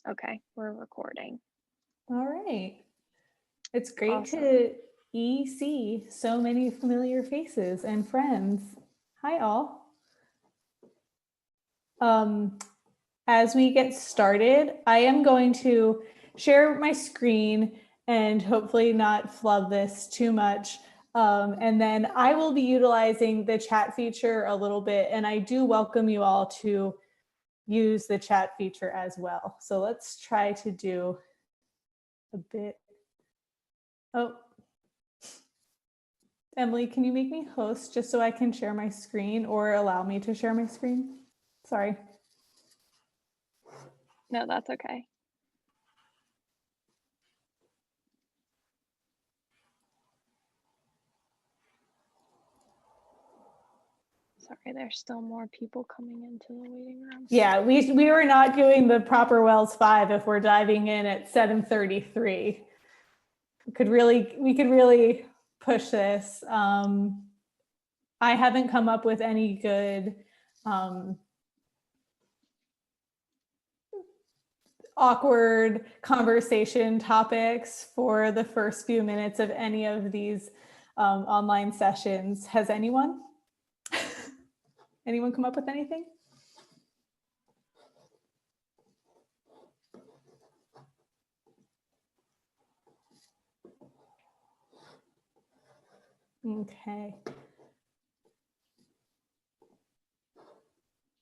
Okay, we're recording. All right. It's great Awesome. to see so many familiar faces and friends. Hi, all. As we get started, I am going to share my screen and hopefully not flub this too much. And then I will be utilizing the chat feature a little bit, and I do welcome you all to use the chat feature as well. So let's try to do a bit. Oh, Emily, can you make me host just so I can share my screen, or allow me to share my screen? Sorry. No, that's okay. Sorry, there's still more people coming into the waiting room. Yeah, we were not doing the proper Wells 5 if we're diving in at 7:33. We could really push this. I haven't come up with any good awkward conversation topics for the first few minutes of any of these online sessions. Has anyone? Anyone come up with anything? Okay.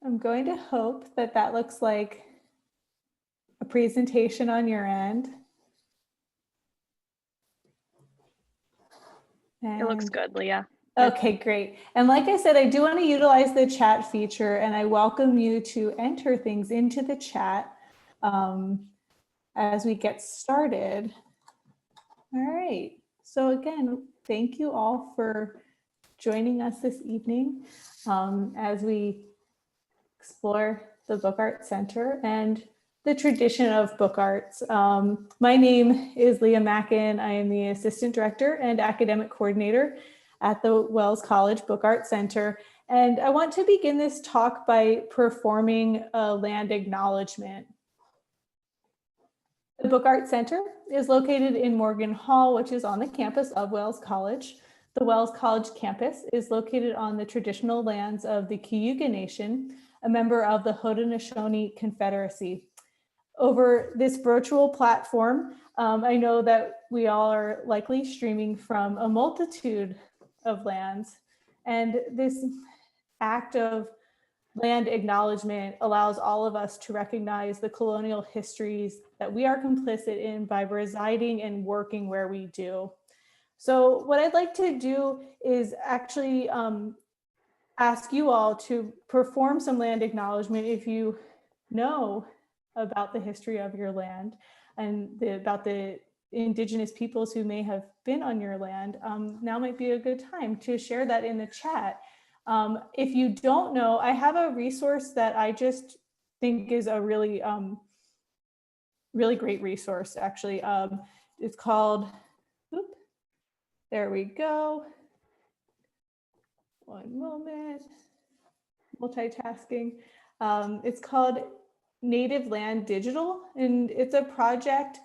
I'm going to hope that that looks like a presentation on your end. It looks good, Leah. Okay, great. And like I said, I do want to utilize the chat feature, and I welcome you to enter things into the chat as we get started. All right. So again, thank you all for joining us this evening as we explore the Book Art Center and the tradition of book arts. My name is Leah Mackin. I am the Assistant Director and Academic Coordinator at the Wells College Book Art Center. And I want to begin this talk by performing a land acknowledgement. The Book Art Center is located in Morgan Hall, which is on the campus of Wells College. The Wells College campus is located on the traditional lands of the Cayuga Nation, a member of the Haudenosaunee Confederacy. Over this virtual platform, I know that we all are likely streaming from a multitude of lands, and this act of land acknowledgement allows all of us to recognize the colonial histories that we are complicit in by residing and working where we do. So what I'd like to do is actually ask you all to perform some land acknowledgement if you know about the history of your land and about the indigenous peoples who may have been on your land. Now might be a good time to share that in the chat. If you don't know, I have a resource that I just think is a really, really great resource, actually. It's called, there we go. One moment, multitasking. It's called Native Land Digital, and it's a project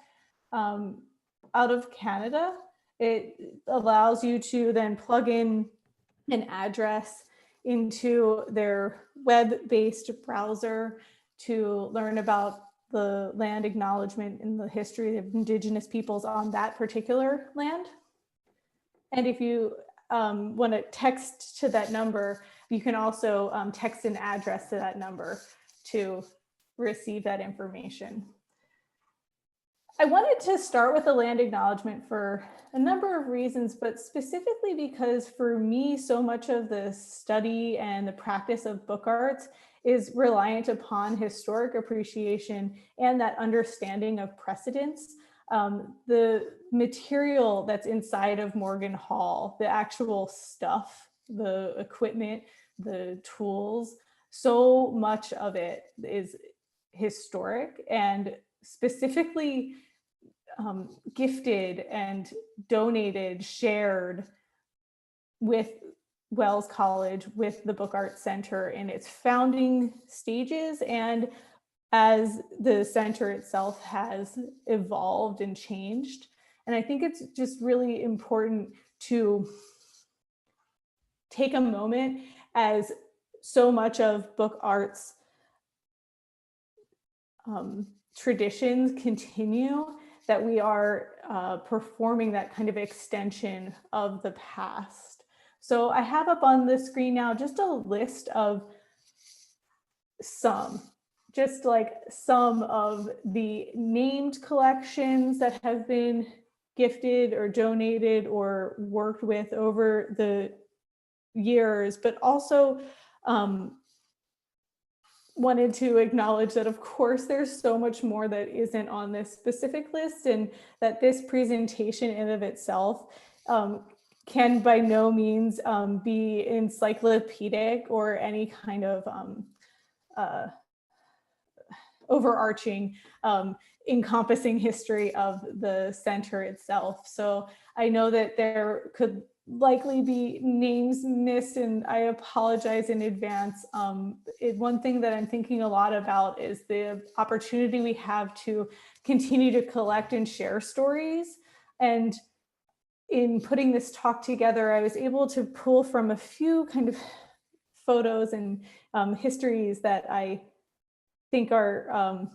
out of Canada. It allows you to then plug in an address into their web-based browser to learn about the land acknowledgement and the history of Indigenous peoples on that particular land. And if you want to text to that number, you can also text an address to that number to receive that information. I wanted to start with a land acknowledgement for a number of reasons, but specifically because for me, so much of the study and the practice of book arts is reliant upon historic appreciation and that understanding of precedents. The material that's inside of Morgan Hall, the actual stuff, the equipment, the tools, so much of it is historic and specifically gifted and donated, shared with Wells College, with the Book Art Center in its founding stages and as the center itself has evolved and changed. And I think it's just really important to take a moment, as so much of book art's traditions continue, that we are performing that kind of extension of the past. So I have up on the screen now just a list of some of the named collections that have been gifted or donated or worked with over the years, but also wanted to acknowledge that, of course, there's so much more that isn't on this specific list, and that this presentation in of itself can by no means be encyclopedic or any kind of overarching encompassing history of the center itself. So I know that there could likely be names missed, and I apologize in advance. One thing that I'm thinking a lot about is the opportunity we have to continue to collect and share stories. And in putting this talk together, I was able to pull from a few kind of photos and histories that I think are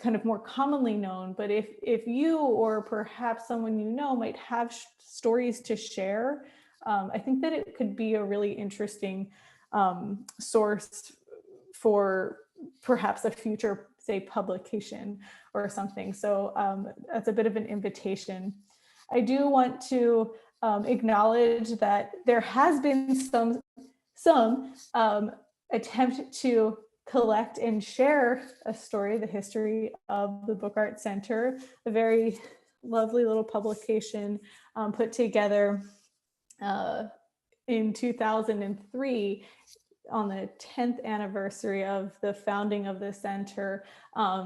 kind of more commonly known. But if you or perhaps someone you know might have stories to share, I think that it could be a really interesting source for perhaps a future, say, publication or something. So that's a bit of an invitation. I do want to acknowledge that there has been some attempt to collect and share a story, the history of the Book Art Center, a very lovely little publication put together in 2003 on the 10th anniversary of the founding of the center.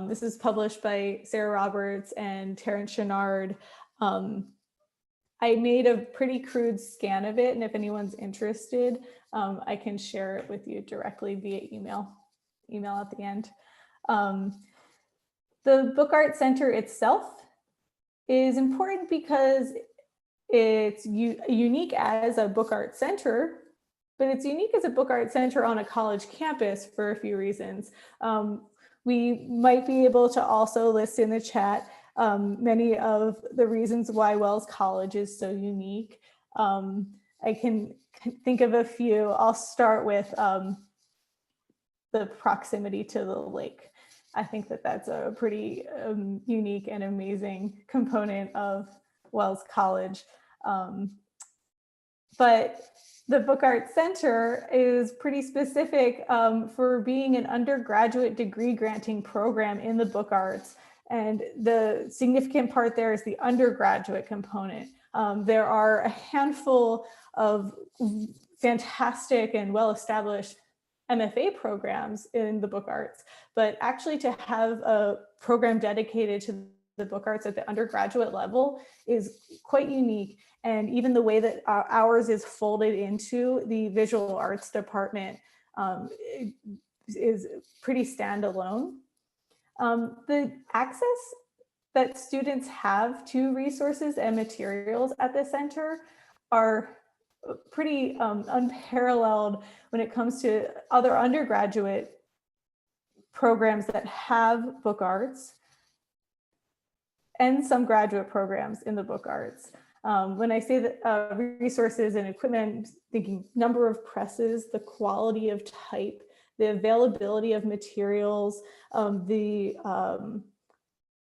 This is published by Sarah Roberts and Terrence Chenard. I made a pretty crude scan of it, and if anyone's interested, I can share it with you directly via email at the end. The Book Art Center itself is important because it's unique as a book art center, but it's unique as a book art center on a college campus for a few reasons. We might be able to also list in the chat many of the reasons why Wells College is so unique. I can think of a few. I'll start with the proximity to the lake. I think that that's a pretty unique and amazing component of Wells College. But the Book Art Center is pretty specific for being an undergraduate degree granting program in the book arts. And the significant part there is the undergraduate component. There are a handful of fantastic and well-established MFA programs in the book arts, but actually to have a program dedicated to the book arts at the undergraduate level is quite unique. And even the way that ours is folded into the visual arts department is pretty standalone. The access that students have to resources and materials at the center are pretty unparalleled when it comes to other undergraduate programs that have book arts and some graduate programs in the book arts. When I say that resources and equipment, I'm thinking number of presses, the quality of type, the availability of materials, the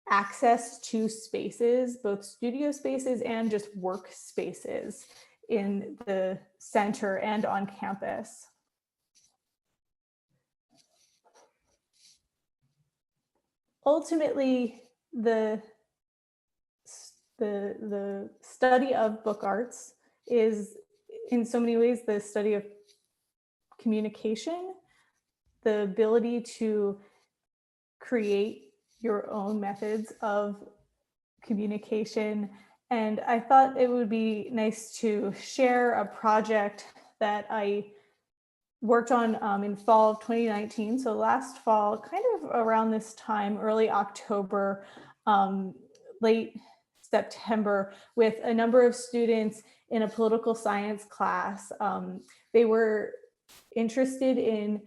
access to spaces, both studio spaces and just work spaces in the center and on campus. Ultimately, the study of book arts is in so many ways the study of communication, the ability to create your own methods of communication. And I thought it would be nice to share a project that I worked on in fall of 2019. So last fall, kind of around this time, early October, late September, with a number of students in a political science class. They were interested in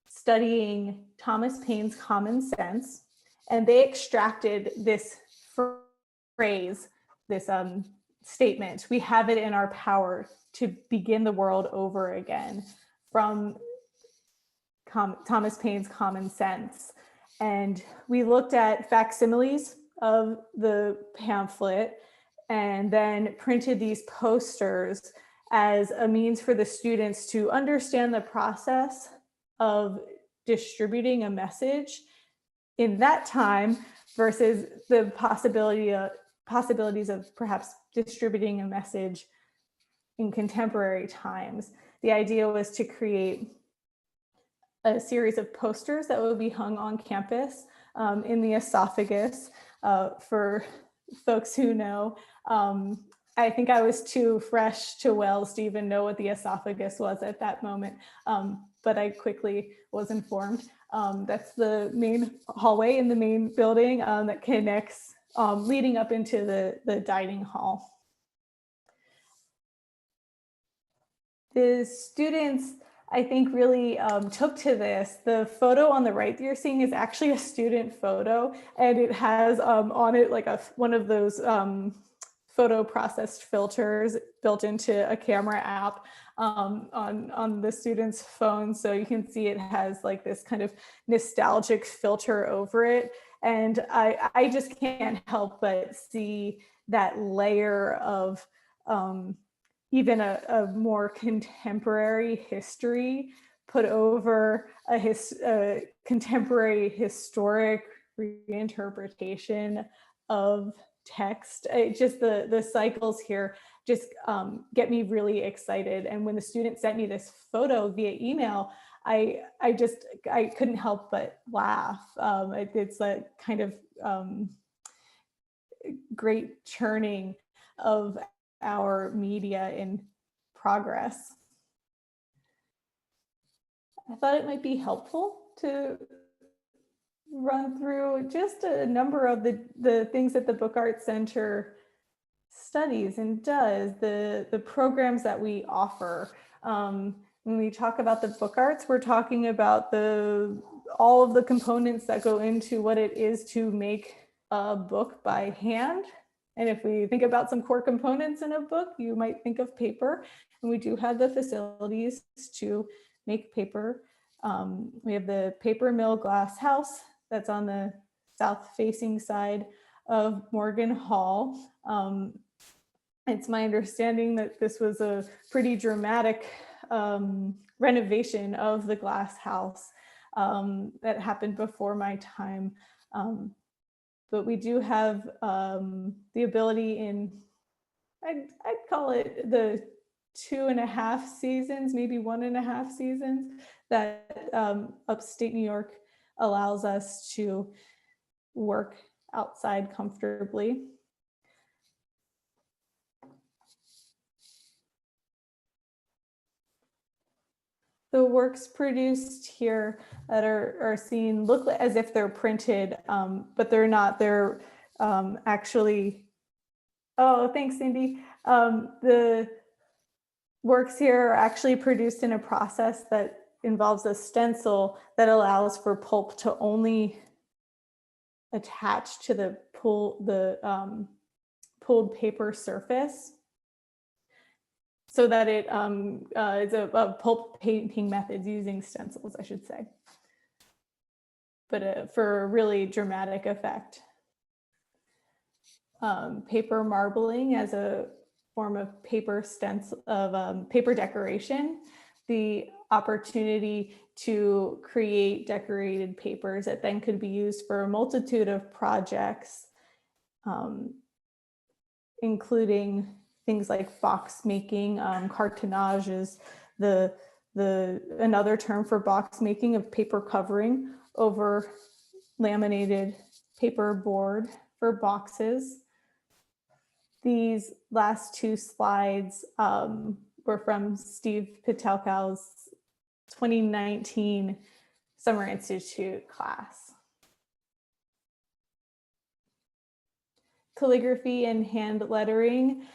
studying Thomas Paine's Common Sense, and they extracted this phrase, this statement, "We have it in our power to begin the world over again," from Thomas Paine's Common Sense. And we looked at facsimiles of the pamphlet and then printed these posters as a means for the students to understand the process of distributing a message in that time versus the possibilities of perhaps distributing a message in contemporary times. The idea was to create a series of posters that would be hung on campus in the esophagus. For folks who know, I think I was too fresh to Wells to even know what the esophagus was at that moment, but I quickly was informed. That's the main hallway in the main building that connects, leading up into the dining hall. The students, I think, really took to this. The photo on the right that you're seeing is actually a student photo, and it has on it like one of those photo processed filters built into a camera app on the student's phone. So you can see it has like this kind of nostalgic filter over it. And I just can't help but see that layer of even a more contemporary history put over a contemporary historic reinterpretation of text. It just the cycles here just get me really excited. And when the student sent me this photo via email, I couldn't help but laugh. It's a kind of great churning of our media in progress. I thought it might be helpful to run through just a number of the things that the Book Art Center studies and does, the programs that we offer. When we talk about the book arts, we're talking about all of the components that go into what it is to make a book by hand. And if we think about some core components in a book, you might think of paper. And we do have the facilities to make paper. We have the paper mill glass house that's on the south facing side of Morgan Hall. It's my understanding that this was a pretty dramatic renovation of the glass house that happened before my time. But we do have the ability I'd call it the 2.5 seasons, maybe 1.5 seasons, that upstate New York allows us to work outside comfortably. The works produced here that are seen look as if they're printed, but they're not. They're actually, oh, thanks, Cindy. The works here are actually produced in a process that involves a stencil that allows for pulp to only attach to the pulled paper surface, so that it is a pulp painting methods using stencils, I should say, but for a really dramatic effect. Paper marbling as a form of paper stencil, of paper decoration, the opportunity to create decorated papers that then could be used for a multitude of projects, including things like box making. Cartonnage is another term for box making of paper covering over laminated paper board for boxes. These last two slides were from Steve Pitelkow's 2019 Summer Institute class. Calligraphy and hand lettering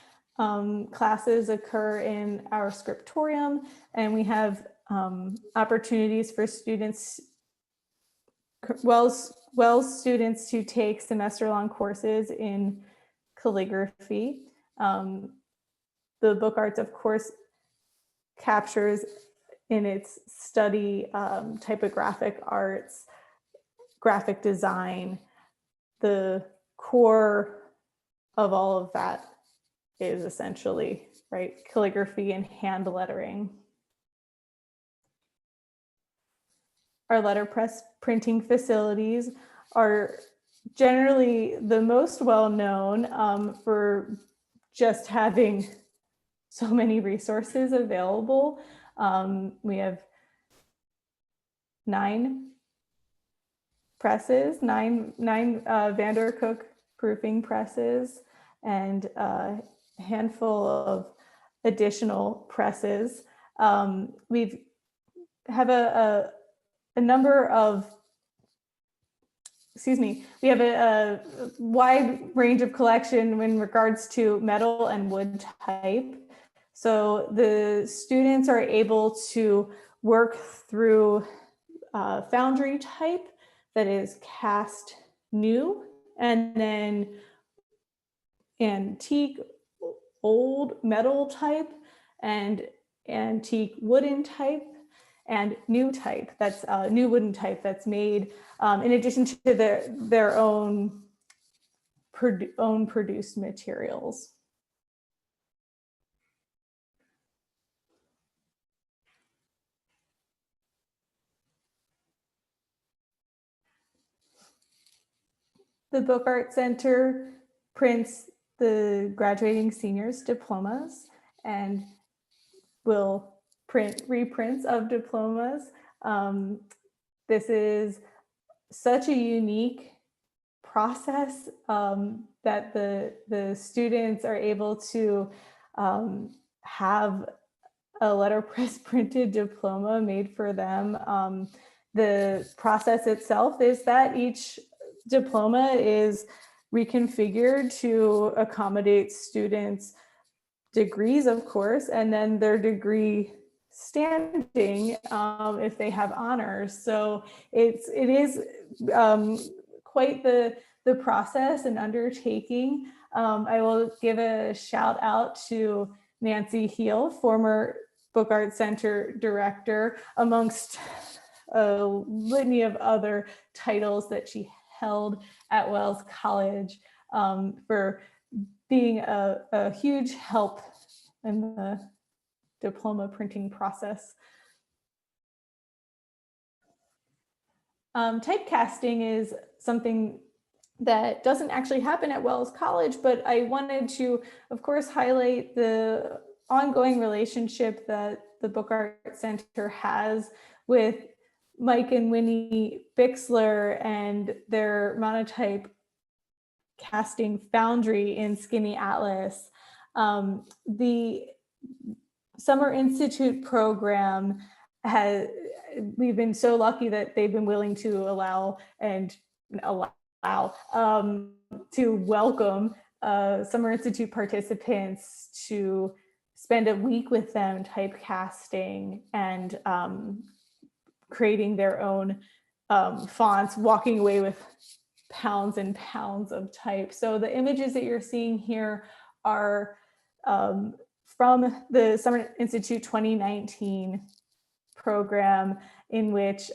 classes occur in our scriptorium, and we have opportunities for students, Wells students, to take semester-long courses in calligraphy. The book arts, of course, captures in its study typographic arts, graphic design. The core of all of that is essentially, right, calligraphy and hand lettering. Our letterpress printing facilities are generally the most well-known for just having so many resources available. We have 9 presses, nine Vandercook proofing presses, and a handful of additional presses. We have a number of, we have a wide range of collection in regards to metal and wood type. So the students are able to work through foundry type that is cast new, and then antique old metal type, and antique wooden type, and new type, that's new wooden type that's made in addition to their own produced materials. The Book Art Center prints the graduating seniors' diplomas and will print reprints of diplomas. This is such a unique process that the students are able to have a letterpress printed diploma made for them. The process itself is that each diploma is reconfigured to accommodate students' degrees, of course, and then their degree standing if they have honors. So it is quite the process and undertaking. I will give a shout out to Nancy Heel, former Book Art Center director, amongst a litany of other titles that she held at Wells College, for being a huge help in the diploma printing process. Typecasting is something that doesn't actually happen at Wells College, but I wanted to, of course, highlight the ongoing relationship that the Book Art Center has with Mike and Winnie Bixler and their monotype casting foundry in Skinny Atlas. The Summer Institute program we've been so lucky that they've been willing to to welcome Summer Institute participants to spend a week with them typecasting and creating their own fonts, walking away with pounds and pounds of type. So the images that you're seeing here are from the Summer Institute 2019 program, in which,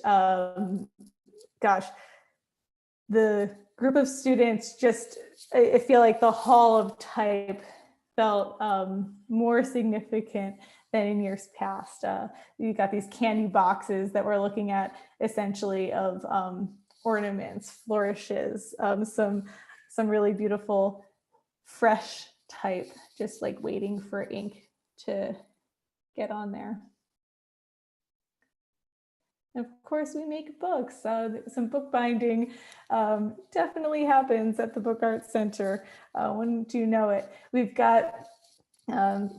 the group of students just, I feel like the hall of type felt more significant than in years past. You got these candy boxes that we're looking at, essentially, of ornaments, flourishes, some really beautiful fresh type, just like waiting for ink to get on there. Of course, we make books. Some bookbinding definitely happens at the Book Art Center. Wouldn't you know it? We've got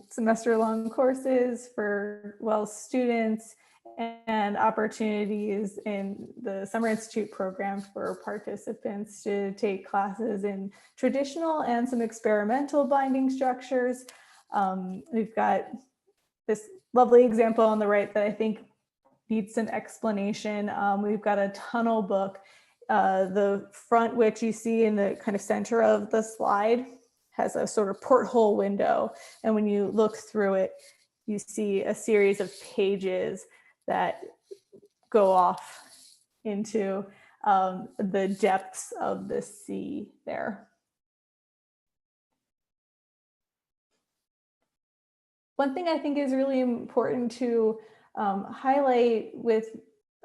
semester-long courses for Wells students, and opportunities in the Summer Institute program for participants to take classes in traditional and some experimental binding structures. We've got this lovely example on the right that I think needs some explanation. We've got a tunnel book. The front, which you see in the kind of center of the slide, has a sort of porthole window. And when you look through it, you see a series of pages that go off into the depths of the sea there. One thing I think is really important to highlight with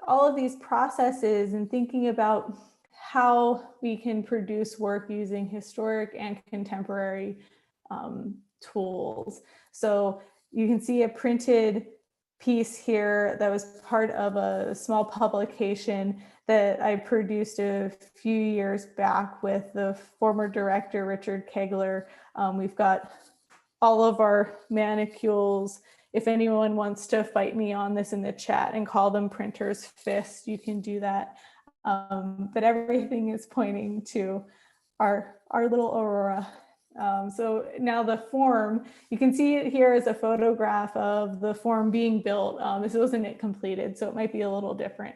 all of these processes and thinking about how we can produce work using historic and contemporary tools. So you can see a printed piece here that was part of a small publication that I produced a few years back with the former director, Richard Kegler. We've got all of our manicules. If anyone wants to fight me on this in the chat and call them printer's fist, you can do that. But everything is pointing to our little Aurora. So now the form, you can see it here as a photograph of the form being built. This wasn't yet completed, so it might be a little different.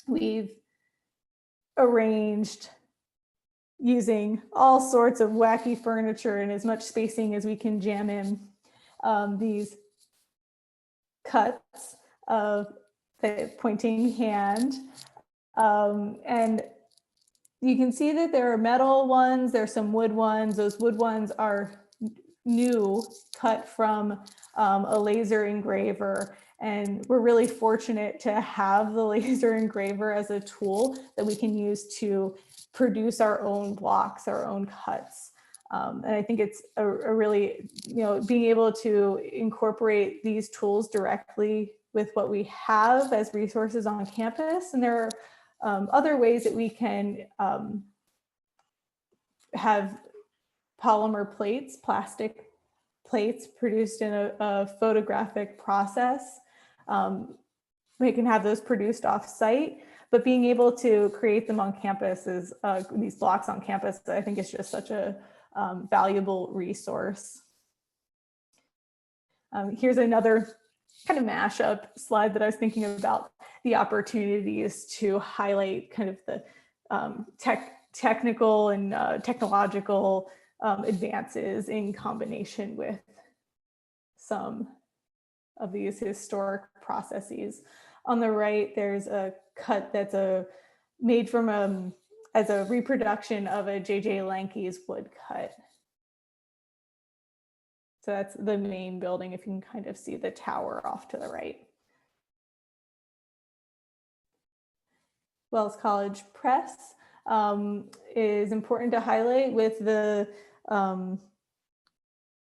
We've arranged using all sorts of wacky furniture and as much spacing as we can jam in these cuts of the pointing hand. And you can see that there are metal ones, there's some wood ones. Those wood ones are new, cut from a laser engraver. And we're really fortunate to have the laser engraver as a tool that we can use to produce our own blocks, our own cuts. And I think it's a really, being able to incorporate these tools directly with what we have as resources on campus. And there are other ways that we can have polymer plates, plastic plates produced in a photographic process. We can have those produced off-site, but being able to create them on campus is, these blocks on campus, I think is just such a valuable resource. Here's another kind of mashup slide that I was thinking about, the opportunities to highlight kind of the technical and technological advances in combination with some of these historic processes. On the right, there's a cut that's made from as a reproduction of a J.J. Lanke's woodcut. So that's the main building, if you can kind of see the tower off to the right. Wells College Press is important to highlight with the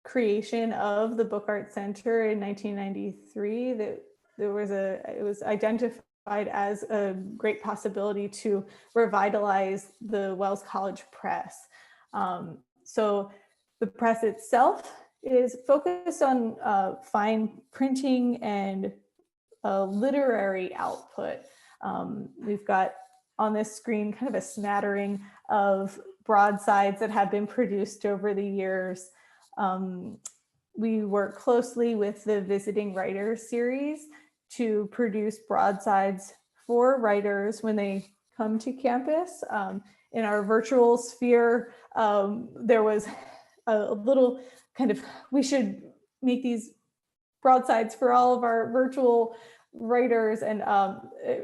creation of the Book Art Center in 1993. That it was identified as a great possibility to revitalize the Wells College Press. So the press itself is focused on fine printing and literary output. We've got on this screen kind of a smattering of broadsides that have been produced over the years. We work closely with the Visiting Writers series to produce broadsides for writers when they come to campus. In our virtual sphere, there was a little kind of, we should make these broadsides for all of our virtual writers, and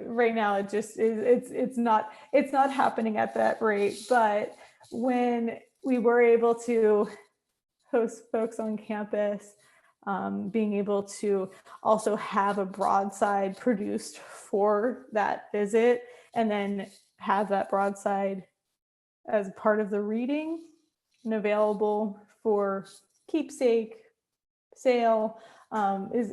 right now it just it's not happening at that rate. But when we were able to host folks on campus, being able to also have a broadside produced for that visit and then have that broadside as part of the reading and available for keepsake sale is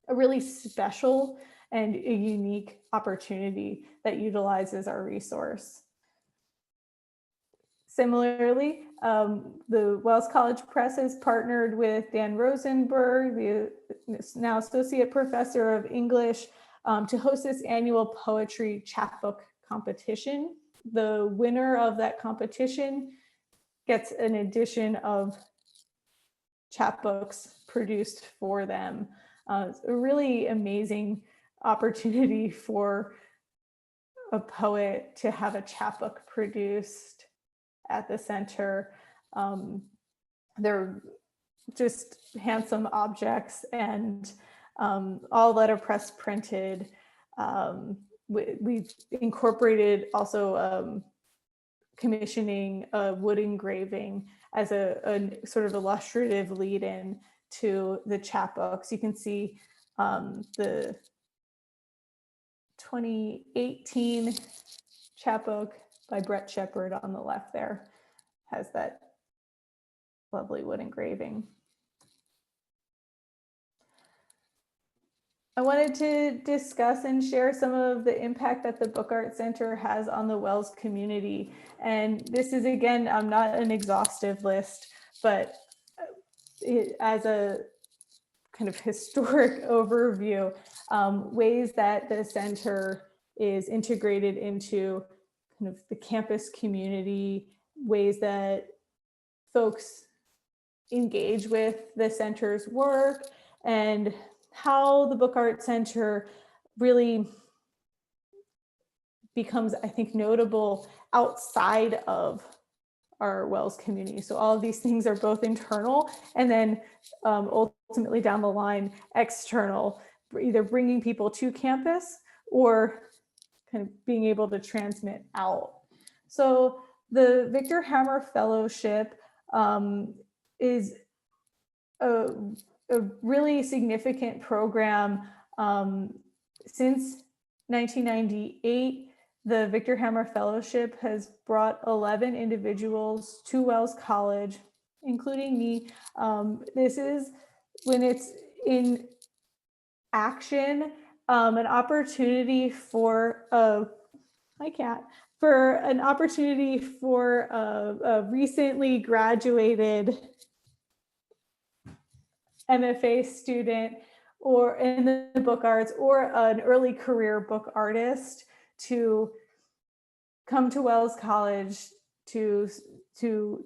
a really special and a unique opportunity that utilizes our resource. Similarly, the Wells College Press has partnered with Dan Rosenberg, the now Associate Professor of English, to host this annual poetry chapbook competition. The winner of that competition gets an edition of chapbooks produced for them. It's a really amazing opportunity for a poet to have a chapbook produced at the center. They're just handsome objects and all letterpress printed. We've incorporated also commissioning a wood engraving as a sort of illustrative lead-in to the chapbooks. You can see the 2018 chapbook by Brett Shepard on the left there has that lovely wood engraving. I wanted to discuss and share some of the impact that the Book Art Center has on the Wells community. And this is, again, not an exhaustive list, but as a kind of historic overview, ways that the center is integrated into kind of the campus community, ways that folks engage with the center's work, and how the Book Art Center really becomes, I think, notable outside of our Wells community. So all of these things are both internal and then ultimately down the line external, either bringing people to campus or kind of being able to transmit out. So the Victor Hammer Fellowship is a really significant program. Since 1998, the Victor Hammer Fellowship has brought 11 individuals to Wells College, including me. This is, when it's in action, an opportunity for a recently graduated MFA student or in the book arts or an early career book artist to come to Wells College to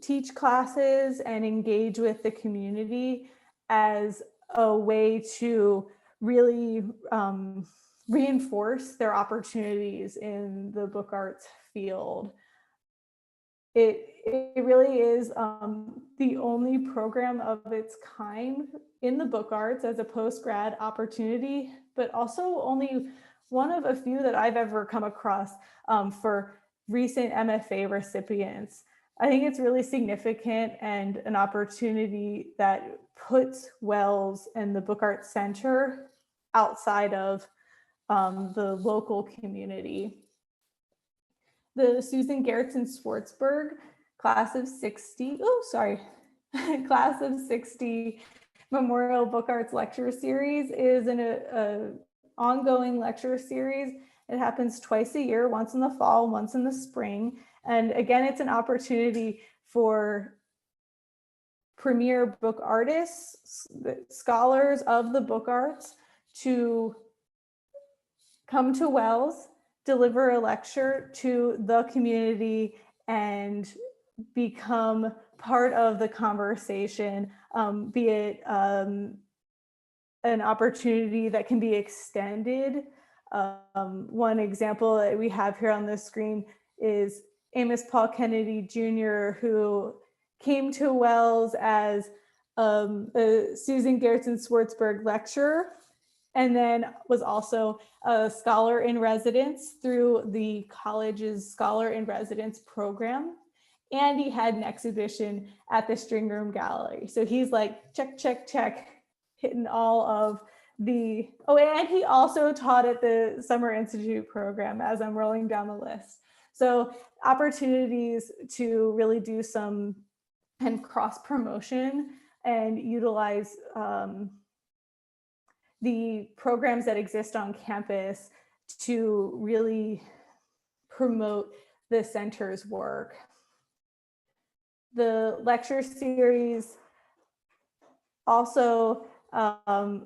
teach classes and engage with the community as a way to really reinforce their opportunities in the book arts field. It really is the only program of its kind in the book arts as a post-grad opportunity, but also only one of a few that I've ever come across for recent MFA recipients. I think it's really significant and an opportunity that puts Wells and the Book Arts Center outside of the local community. The Susan Gerritsen Schwartzberg class of 60 Memorial Book Arts Lecture Series is an ongoing lecture series. It happens twice a year, once in the fall, once in the spring. And again, it's an opportunity for premier book artists, scholars of the book arts, to come to Wells, deliver a lecture to the community, and become part of the conversation, be it an opportunity that can be extended. One example that we have here on the screen is Amos Paul Kennedy Jr., who came to Wells as a Susan Gerritsen Schwartzberg lecturer, and then was also a scholar in residence through the college's Scholar in Residence program. And he had an exhibition at the String Room Gallery. So he's like, check, check, check, hitting all of the, oh, and he also taught at the Summer Institute program as I'm rolling down the list. So opportunities to really do some and cross promotion and utilize the programs that exist on campus to really promote the center's work. The lecture series also, I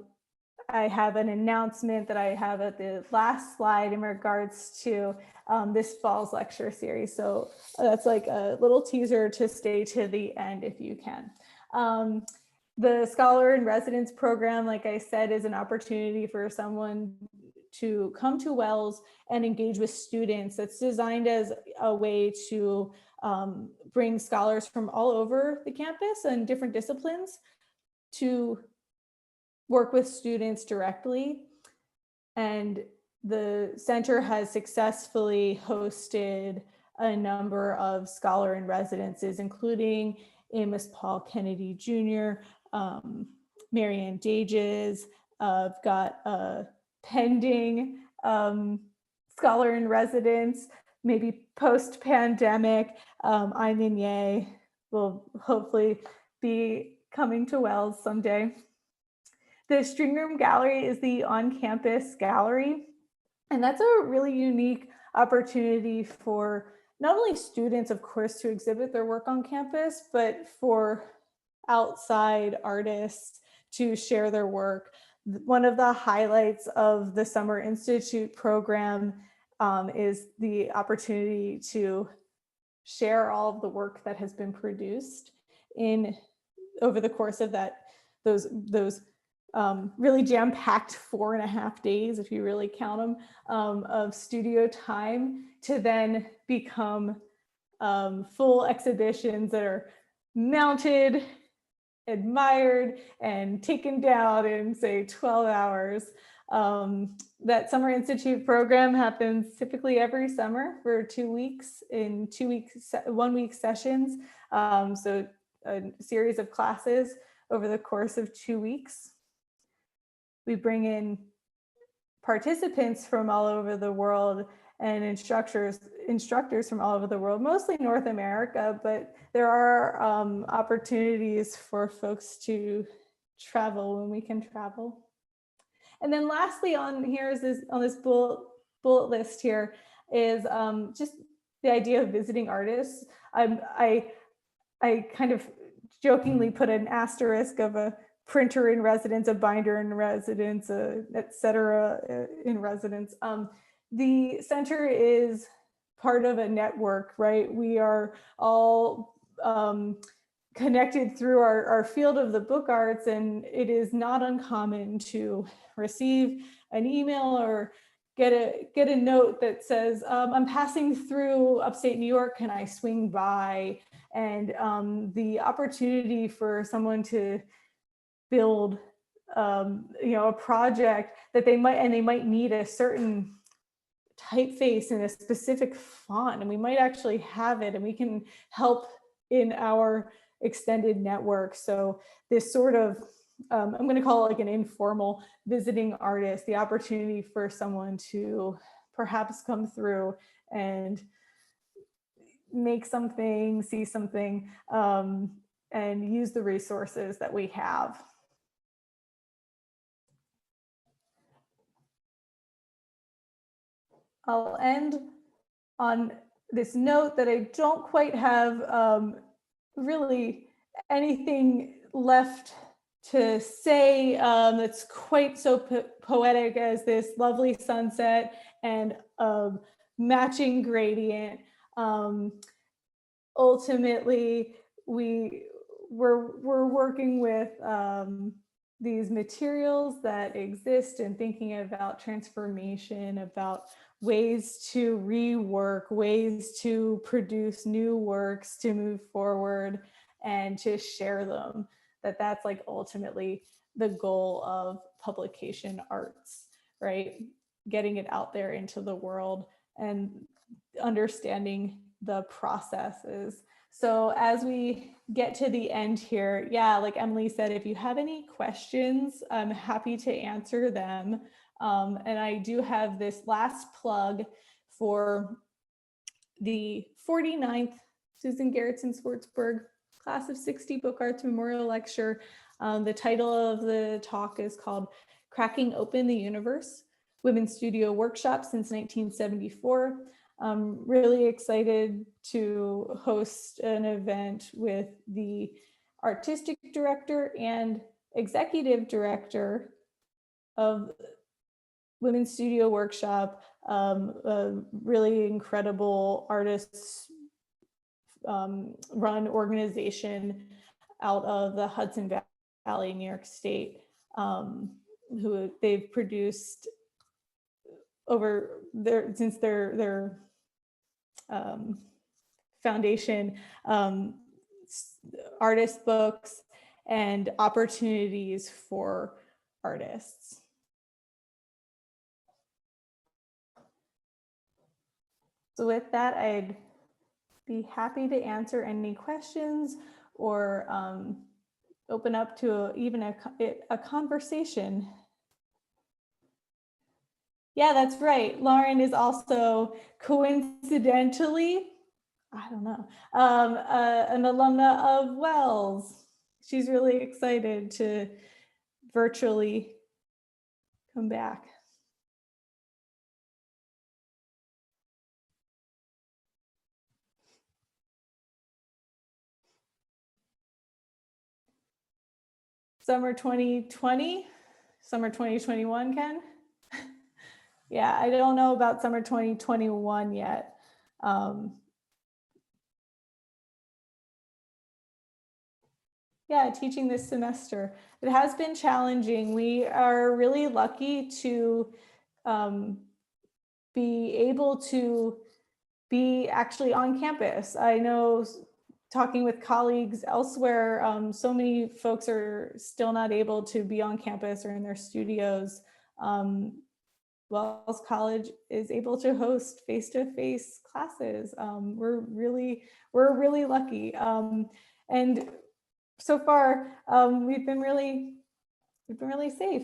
have an announcement that I have at the last slide in regards to this fall's lecture series. So that's like a little teaser to stay to the end if you can. The Scholar in Residence program, like I said, is an opportunity for someone to come to Wells and engage with students. That's designed as a way to bring scholars from all over the campus and different disciplines to work with students directly. And the center has successfully hosted a number of scholar in residences, including Amos Paul Kennedy Jr., Marianne Dages. I've got a pending scholar in residence, maybe post-pandemic. Iman Ye will hopefully be coming to Wells someday. The String Room Gallery is the on-campus gallery, and that's a really unique opportunity for not only students, of course, to exhibit their work on campus, but for outside artists to share their work. One of the highlights of the Summer Institute program is the opportunity to share all of the work that has been produced over the course of those really jam-packed 4.5 days, if you really count them, of studio time, to then become full exhibitions that are mounted, admired, and taken down in, say, 12 hours. That Summer Institute program happens typically every summer for 2 weeks in 1-week sessions. So a series of classes over the course of 2 weeks. We bring in participants from all over the world and instructors from all over the world, mostly North America, but there are opportunities for folks to travel when we can travel. And then lastly on this bullet list here is just the idea of visiting artists. I kind of jokingly put an asterisk of a printer in residence, a binder in residence, et cetera, in residence. The center is part of a network, right? We are all connected through our field of the book arts, and it is not uncommon to receive an email or get a note that says, I'm passing through upstate New York, can I swing by? And the opportunity for someone to build a project that they might need a certain typeface in a specific font, and we might actually have it, and we can help in our extended network. So this sort of I'm going to call it like an informal visiting artist, the opportunity for someone to perhaps come through and make something, see something, and use the resources that we have. I'll end on this note that I don't quite have really anything left to say that's quite so poetic as this lovely sunset and matching gradient. Ultimately, we're working with these materials that exist and thinking about transformation, about ways to rework, ways to produce new works, to move forward and to share them. That's like ultimately the goal of publication arts, right? Getting it out there into the world and understanding the processes. So as we get to the end here, yeah, like Emily said, if you have any questions, I'm happy to answer them. And I do have this last plug for the 49th Susan Gerritsen Schwartzberg Class of 60 Book Arts Memorial Lecture. The title of the talk is called Cracking Open the Universe, Women's Studio Workshop since 1974. I'm really excited to host an event with the artistic director and executive director of Women's Studio Workshop, a really incredible artists run organization out of the Hudson Valley, New York State, who they've produced over their, since their foundation, artist books and opportunities for artists. So with that, I'd be happy to answer any questions or open up to even a conversation. Yeah, that's right. Lauren is also coincidentally, I don't know, an alumna of Wells. She's really excited to virtually come back. Summer 2020, summer 2021, Ken? Yeah, I don't know about summer 2021 yet. Yeah, teaching this semester. It has been challenging. We are really lucky to be able to be actually on campus. I know, talking with colleagues elsewhere, so many folks are still not able to be on campus or in their studios. Wells College is able to host face-to-face classes. We're really lucky. And so far, we've been really safe.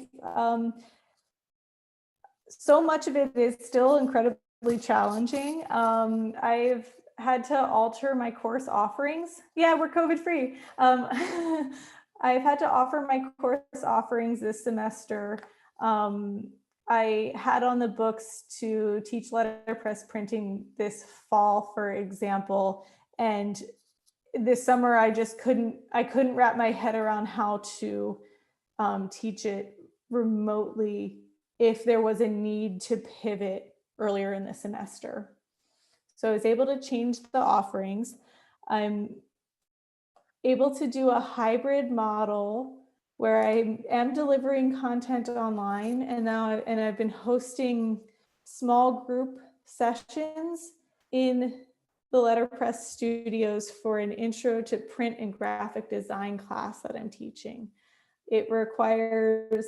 So much of it is still incredibly challenging. I've had to alter my course offerings. Yeah, we're COVID free. I've had to offer my course offerings this semester. I had on the books to teach letterpress printing this fall, for example, and this summer I just couldn't wrap my head around how to teach it remotely if there was a need to pivot earlier in the semester. So I was able to change the offerings. I'm able to do a hybrid model where I am delivering content online, and I've been hosting small group sessions in the letterpress studios for an intro to print and graphic design class that I'm teaching. It requires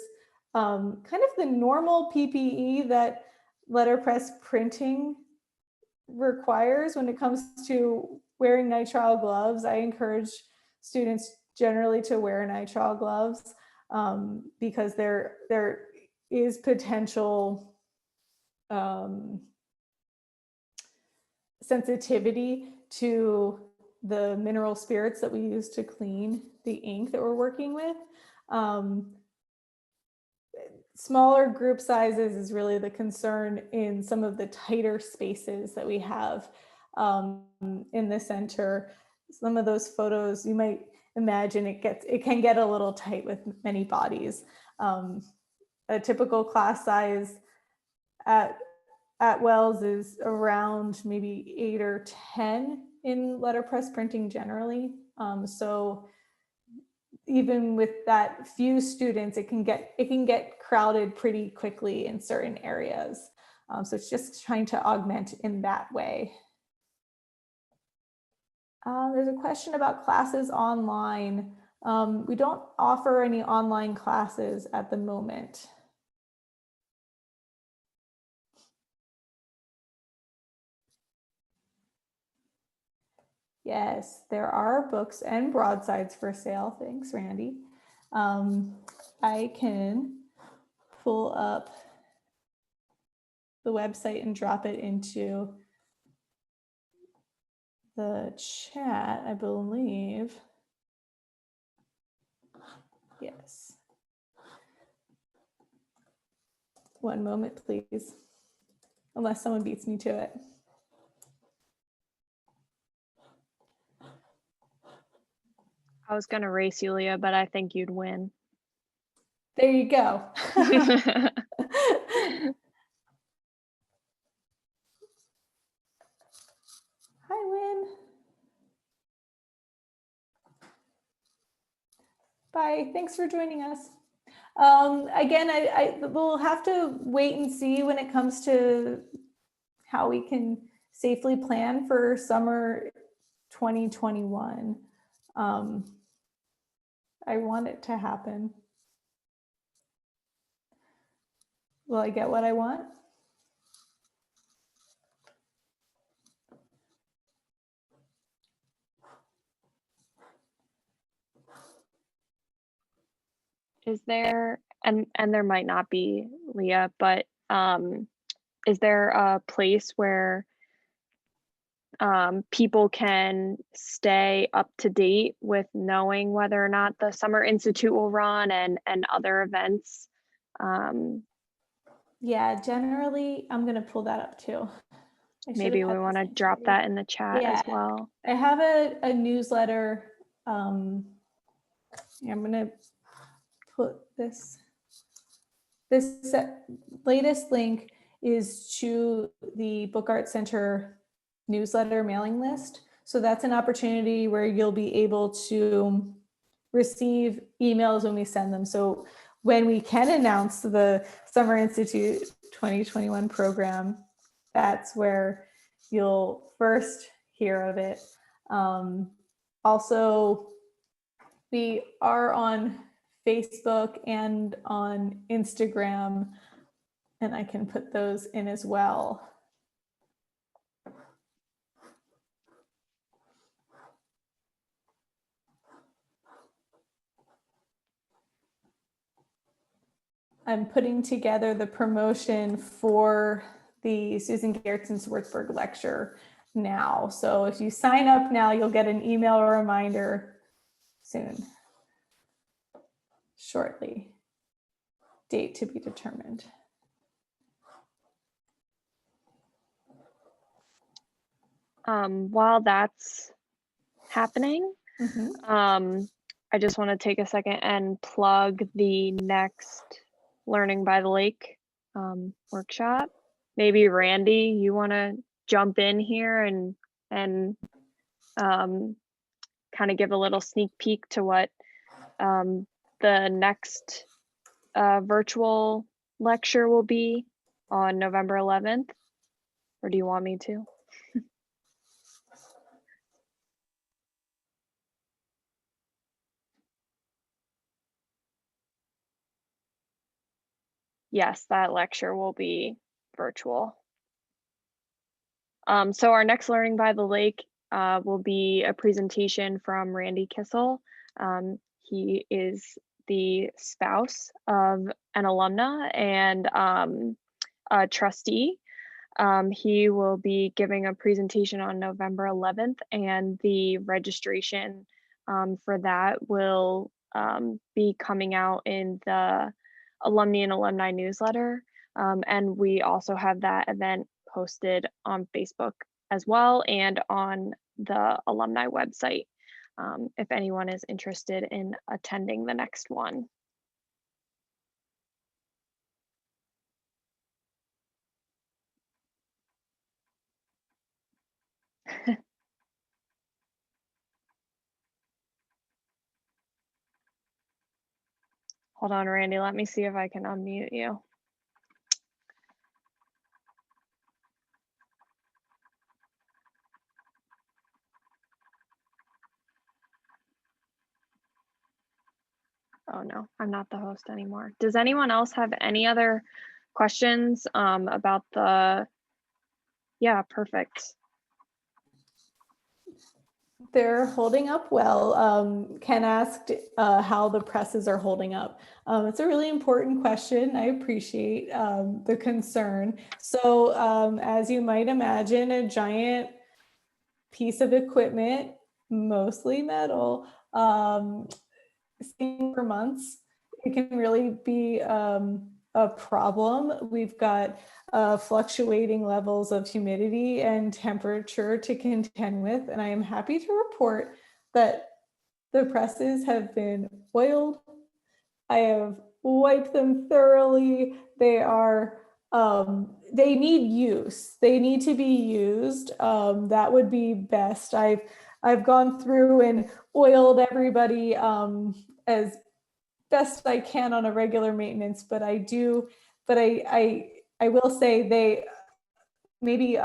kind of the normal PPE that letterpress printing requires when it comes to wearing nitrile gloves. I encourage students generally to wear nitrile gloves because there is potential sensitivity to the mineral spirits that we use to clean the ink that we're working with. Smaller group sizes is really the concern in some of the tighter spaces that we have in the center. Some of those photos, you might imagine it can get a little tight with many bodies. A typical class size at Wells is around maybe 8 or 10 in letterpress printing generally. So even with that few students, it can get crowded pretty quickly in certain areas. So it's just trying to augment in that way. There's a question about classes online. We don't offer any online classes at the moment. Yes, there are books and broadsides for sale. Thanks, Randy. I can pull up the website and drop it into the chat, I believe. Yes. One moment, please. Unless someone beats me to it. I was gonna race you, Leah, but I think you'd win. There you go. Hi, Win. Bye. Thanks for joining us. Again, I will have to wait and see when it comes to how we can safely plan for summer 2021. I want it to happen. Will I get what I want? Is there, and there might not be, Leah, but is there a place where people can stay up to date with knowing whether or not the Summer Institute will run and other events? Yeah, generally, I'm going to pull that up too. Maybe we want to drop that in the chat as well. I have a newsletter. I'm going to put this latest link is to the Book Art Center newsletter mailing list. So that's an opportunity where you'll be able to receive emails when we send them. So when we can announce the Summer Institute 2021 program, that's where you'll first hear of it. Also, we are on Facebook and on Instagram, and I can put those in as well. I'm putting together the promotion for the Susan Gerritsen Swartzberg lecture now. So if you sign up now, you'll get an email reminder soon, shortly. Date to be determined. While that's happening, I just want to take a second and plug the next Learning by the Lake workshop. Maybe Randy, you want to jump in here and kind of give a little sneak peek to what the next virtual lecture will be on November 11th, or do you want me to? Yes, that lecture will be virtual. So our next Learning by the Lake will be a presentation from Randy Kissel. He is the spouse of an alumna and a trustee. He will be giving a presentation on November 11th, and the registration for that will be coming out in the alumni and alumni newsletter. And we also have that event posted on Facebook as well and on the alumni website if anyone is interested in attending the next one. Hold on, Randy, let me see if I can unmute you. Oh no, I'm not the host anymore. Does anyone else have any other questions about the, yeah, perfect. They're holding up well. Ken asked how the presses are holding up. It's a really important question. I appreciate the concern. So as you might imagine, a giant piece of equipment, mostly metal, staying for months, it can really be a problem. We've got fluctuating levels of humidity and temperature to contend with, and I am happy to report that The presses have been oiled. I have wiped them thoroughly. They are, they need use. They need to be used. That would be best. I've gone through and oiled everybody as best I can on a regular maintenance, but I will say they maybe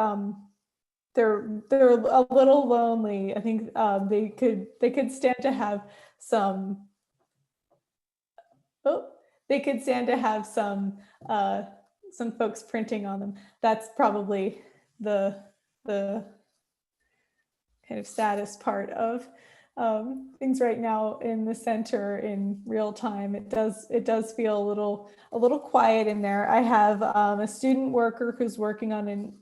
they're a little lonely. I think they could stand to have some they could stand to have some folks printing on them. That's probably the kind of saddest part of things right now in the center in real time. It does feel a little quiet in there. I have a student worker who's working on an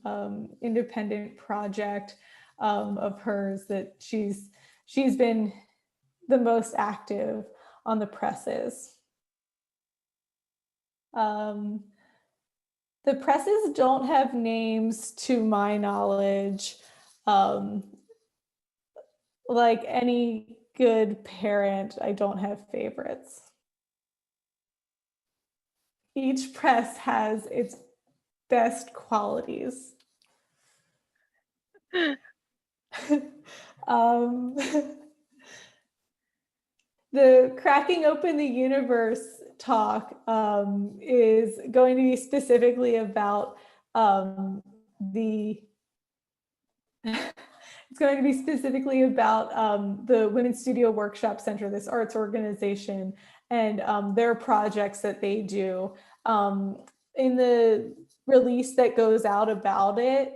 independent project of hers that she's been the most active on the presses. The presses don't have names to my knowledge. Like any good parent, I don't have favorites. Each press has its best qualities. The Cracking Open the Universe talk is going to be specifically about it's going to be specifically about the Women's Studio Workshop Center, this arts organization, and their projects that they do. In the release that goes out about it,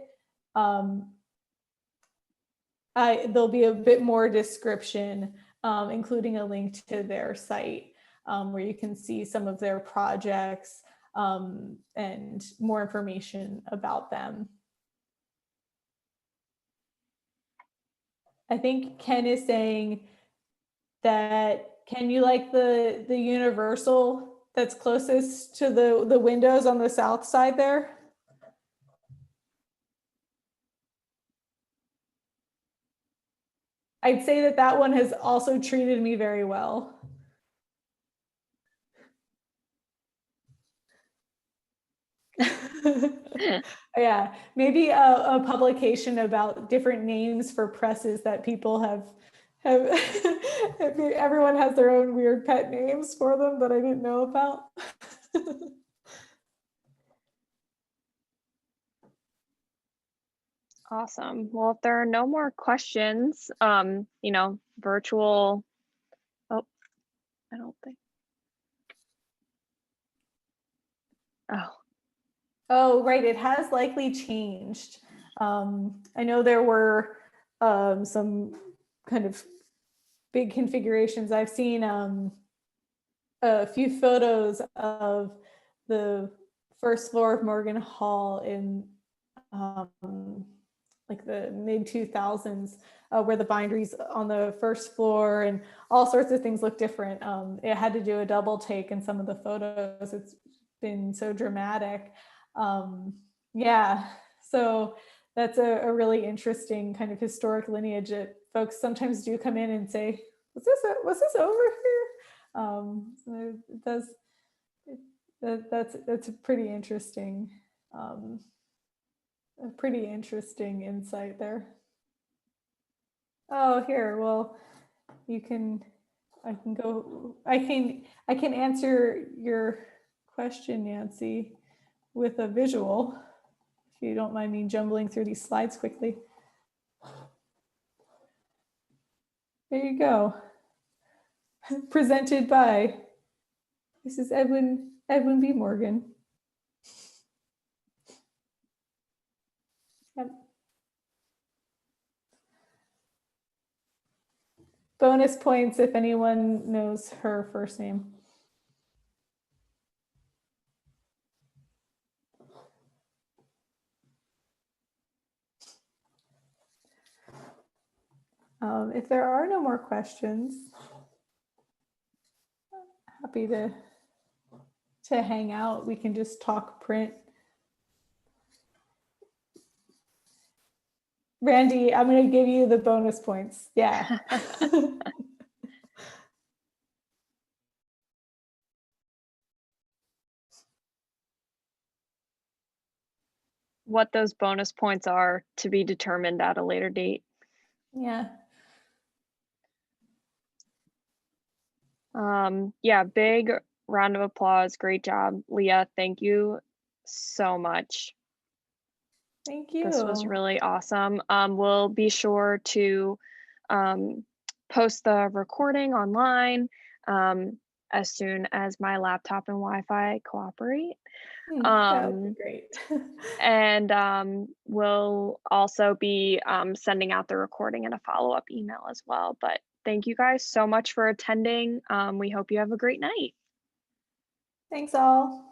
there'll be a bit more description, including a link to their site where you can see some of their projects and more information about them. I think Ken is saying that, Ken, you like the universal that's closest to the windows on the south side there? I'd say that one has also treated me very well. Yeah, maybe a publication about different names for presses that people have everyone has their own weird pet names for them that I didn't know about. Awesome. Well, if there are no more questions, virtual, oh, I don't think. Oh, right. It has likely changed. I know there were some kind of big configurations. I've seen a few photos of the first floor of Morgan Hall in like the mid 2000s, where the binderies on the first floor and all sorts of things look different. It had to do a double take in some of the photos. It's been so dramatic. Yeah, so that's a really interesting kind of historic lineage that folks sometimes do come in and say, was this over here? So it does. That's a pretty interesting insight there. Oh, here, well, I can answer your question, Nancy, with a visual, if you don't mind me jumbling through these slides quickly. There you go. Presented by, this is Edwin B. Morgan. Yep. Bonus points if anyone knows her first name. If there are no more questions, happy to hang out. We can just talk print. Randy, I'm going to give you the bonus points. Yeah. what those bonus points are to be determined at a later date. Yeah. Yeah, big round of applause. Great job, Leah. Thank you so much. Thank This was you. really awesome. We'll be sure to um, post the recording online as soon as my laptop and Wi-Fi cooperate. That would be Um, great. and we'll also be sending out the recording in a follow-up email as well. But thank you guys so much for attending. We hope you have a great night. Thanks all.